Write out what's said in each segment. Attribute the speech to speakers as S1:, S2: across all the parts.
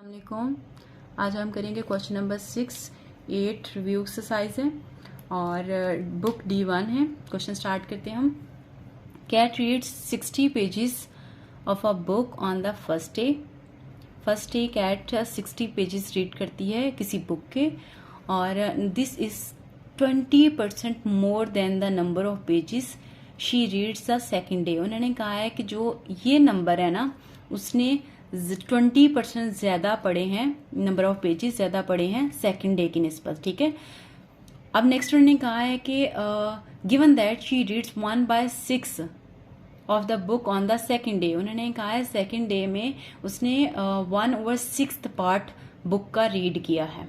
S1: अस्सलामुअलैकुम। आज हम करेंगे क्वेश्चन नंबर 6, 8 रिव्यू एक्सरसाइज है और बुक D1 है। क्वेश्चन स्टार्ट करते हैं हम। Cat reads 60 pages of a book on the first day. First day cat 60 pages read करती है किसी बुक के और this is 20% more than the number of pages she reads the second day. उन्होंने कहा है कि जो ये नंबर है ना, उसने 20% ज्यादा पढ़े हैं, नंबर ऑफ पेजेस ज्यादा पढ़े हैं सेकंड डे की निस्बत। ठीक है, अब नेक्स्ट उन्होंने कहा है कि given that she reads 1/6 of the book on the second day. उन्होंने कहा है सेकंड डे में उसने 1/6 पार्ट बुक का रीड किया है।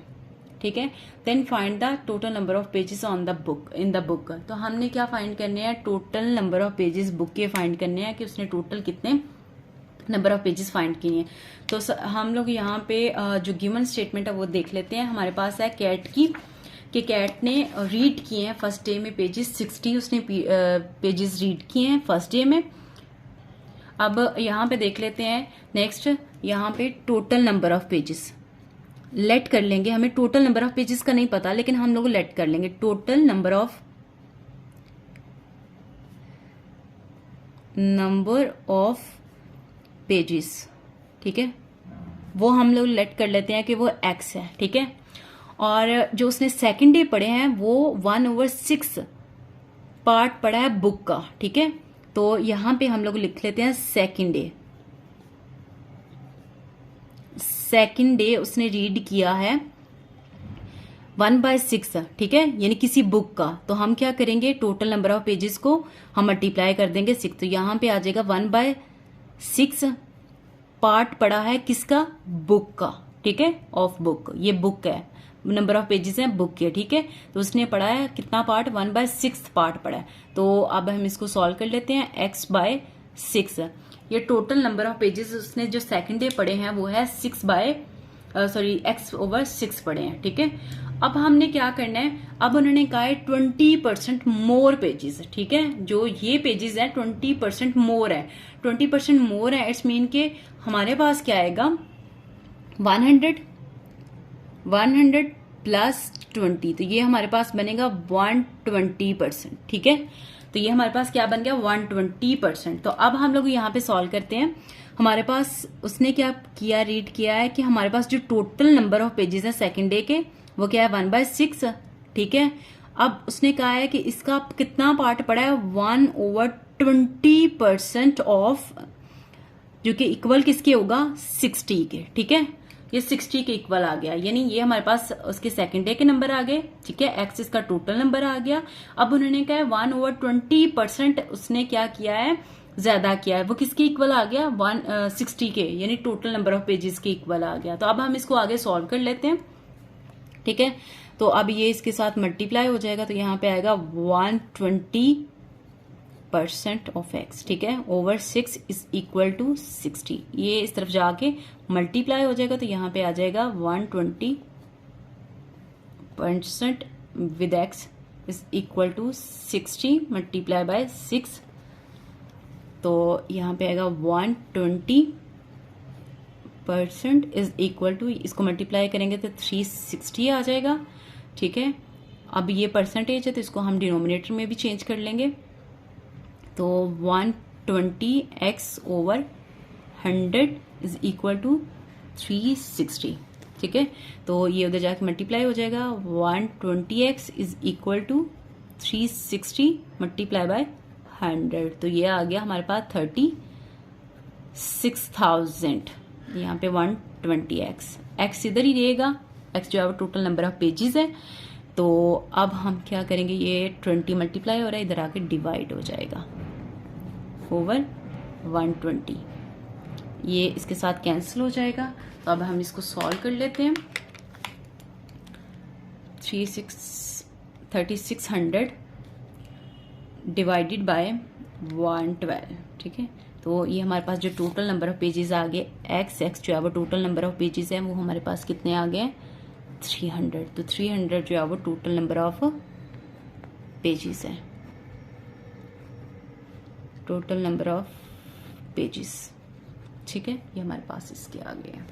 S1: ठीक है, then find the total number of pages on the book in the book. तो हमने क्या फाइंड करने हैं, total number of pages book के फाइंड करने हैं कि उसने टोटल कितने नंबर ऑफ पेजेस फाइंड किए हैं। तो हम लोग यहाँ पे जो गिवन स्टेटमेंट है वो देख लेते हैं। हमारे पास है कैट की कि कैट ने रीड किए हैं फर्स्ट डे में पेजेस 60, उसने पेजेस रीड किए हैं फर्स्ट डे में। अब यहाँ पे देख लेते हैं नेक्स्ट, यहाँ पे total number of pages let कर लेंगे। हमें टोटल नंबर ऑफ पेजेस का नहीं पता, लेकिन हम लोग लेट कर लेंगे टोटल नंबर ऑफ पेजेस। ठीक है, वो हम लोग लेट कर लेते हैं कि वो x है। ठीक है, और जो उसने सेकंड डे पढ़े हैं वो 1/6 पार्ट पढ़ा है बुक का। ठीक है, तो यहां पे हम लोग लिख लेते हैं सेकंड डे। सेकंड डे उसने रीड किया है 1/6। ठीक है, यानी किसी बुक का। तो हम क्या करेंगे, टोटल नंबर ऑफ पेजेस को हम मल्टीप्लाई कर देंगे 6। तो यहां पे आ जाएगा 1/6 पार्ट पड़ा है किसका, बुक का। ठीक है, ऑफ बुक, ये बुक है, नंबर ऑफ पेजेस है बुक के। ठीक है, तो उसने पढ़ा है कितना पार्ट, 1/6 पार्ट पढ़ा है। तो अब हम इसको सॉल्व कर लेते हैं, x/6। ये टोटल नंबर ऑफ पेजेस उसने जो सेकंड डे पढ़े हैं वो है x/6 पढ़े हैं। ठीक है, अब हमने क्या करना है, अब उन्होंने कहा है 20% मोर पेजेस। ठीक है, जो ये पेजेस है 20% मोर है। 20% मोर है, इट्स मीन के हमारे पास क्या आएगा, 100 प्लस 20, तो ये हमारे पास बनेगा 120%। ठीक है, तो ये हमारे पास क्या बन गया, 120%। तो अब हम लोग यहाँ पे सॉल्व करते हैं। हमारे पास उसने क्या किया, रीड किया है कि हमारे पास जो टोटल नंबर ऑफ पेजेस है सेकेंड डे के वो क्या है, 1/6। ठीक है, अब उसने कहा है कि इसका कितना पार्ट पड़ा है, 1/20% ऑफ, जो कि इक्वल किसके होगा, 60 के। ठीक है, ये 60 के इक्वल आ गया, यानी ये हमारे पास उसके सेकंड डे के नंबर आ गए। ठीक है, एक्स इसका टोटल नंबर आ गया। अब उन्होंने कहा है 1/20% उसने क्या किया है, ज्यादा किया है, वो किसके इक्वल आ गया, 60 के, यानी टोटल नंबर ऑफ पेजेस के इक्वल आ गया। तो अब हम इसको आगे सॉल्व कर लेते हैं। ठीक है, तो अब ये इसके साथ मल्टीप्लाई हो जाएगा, तो यहाँ पे आएगा 120% ऑफ x। ठीक है, ओवर 6 इज इक्वल टू 60। ये इस तरफ जाके मल्टीप्लाई हो जाएगा, तो यहाँ पे आ जाएगा 120% with x is equal to 60 multiply by 6। तो यहाँ पे आएगा 120% इज इक्वल टू, इसको मल्टीप्लाई करेंगे तो 360 आ जाएगा। ठीक है, अब ये परसेंटेज है तो इसको हम डिनोमिनेटर में भी चेंज कर लेंगे। तो 120x over 100 is equal to 360। ठीक है, तो ये उधर जाके मल्टीप्लाई हो जाएगा, 120x is equal to 360 multiply by 100। तो ये आ गया हमारे पास 36,000। यहाँ पे 120x, x इधर ही रहेगा, x जो है वो टोटल नंबर ऑफ पेजेस है। तो अब हम क्या करेंगे, ये 20 मल्टीप्लाई हो रहा है, इधर आके डिवाइड हो जाएगा ओवर 120, ये इसके साथ कैंसिल हो जाएगा। तो अब हम इसको सॉल्व कर लेते हैं। 3600 डिवाइडेड बाय 112। ठीक है, तो ये हमारे पास जो टोटल नंबर ऑफ पेजेस आ गए, x जो है वो टोटल नंबर ऑफ पेजेस है, वो हमारे पास कितने आ गए, 300। तो 300 जो है वो टोटल नंबर ऑफ पेजेस है, टोटल नंबर ऑफ पेजेस। ठीक है, ये हमारे पास इसके आ गए हैं।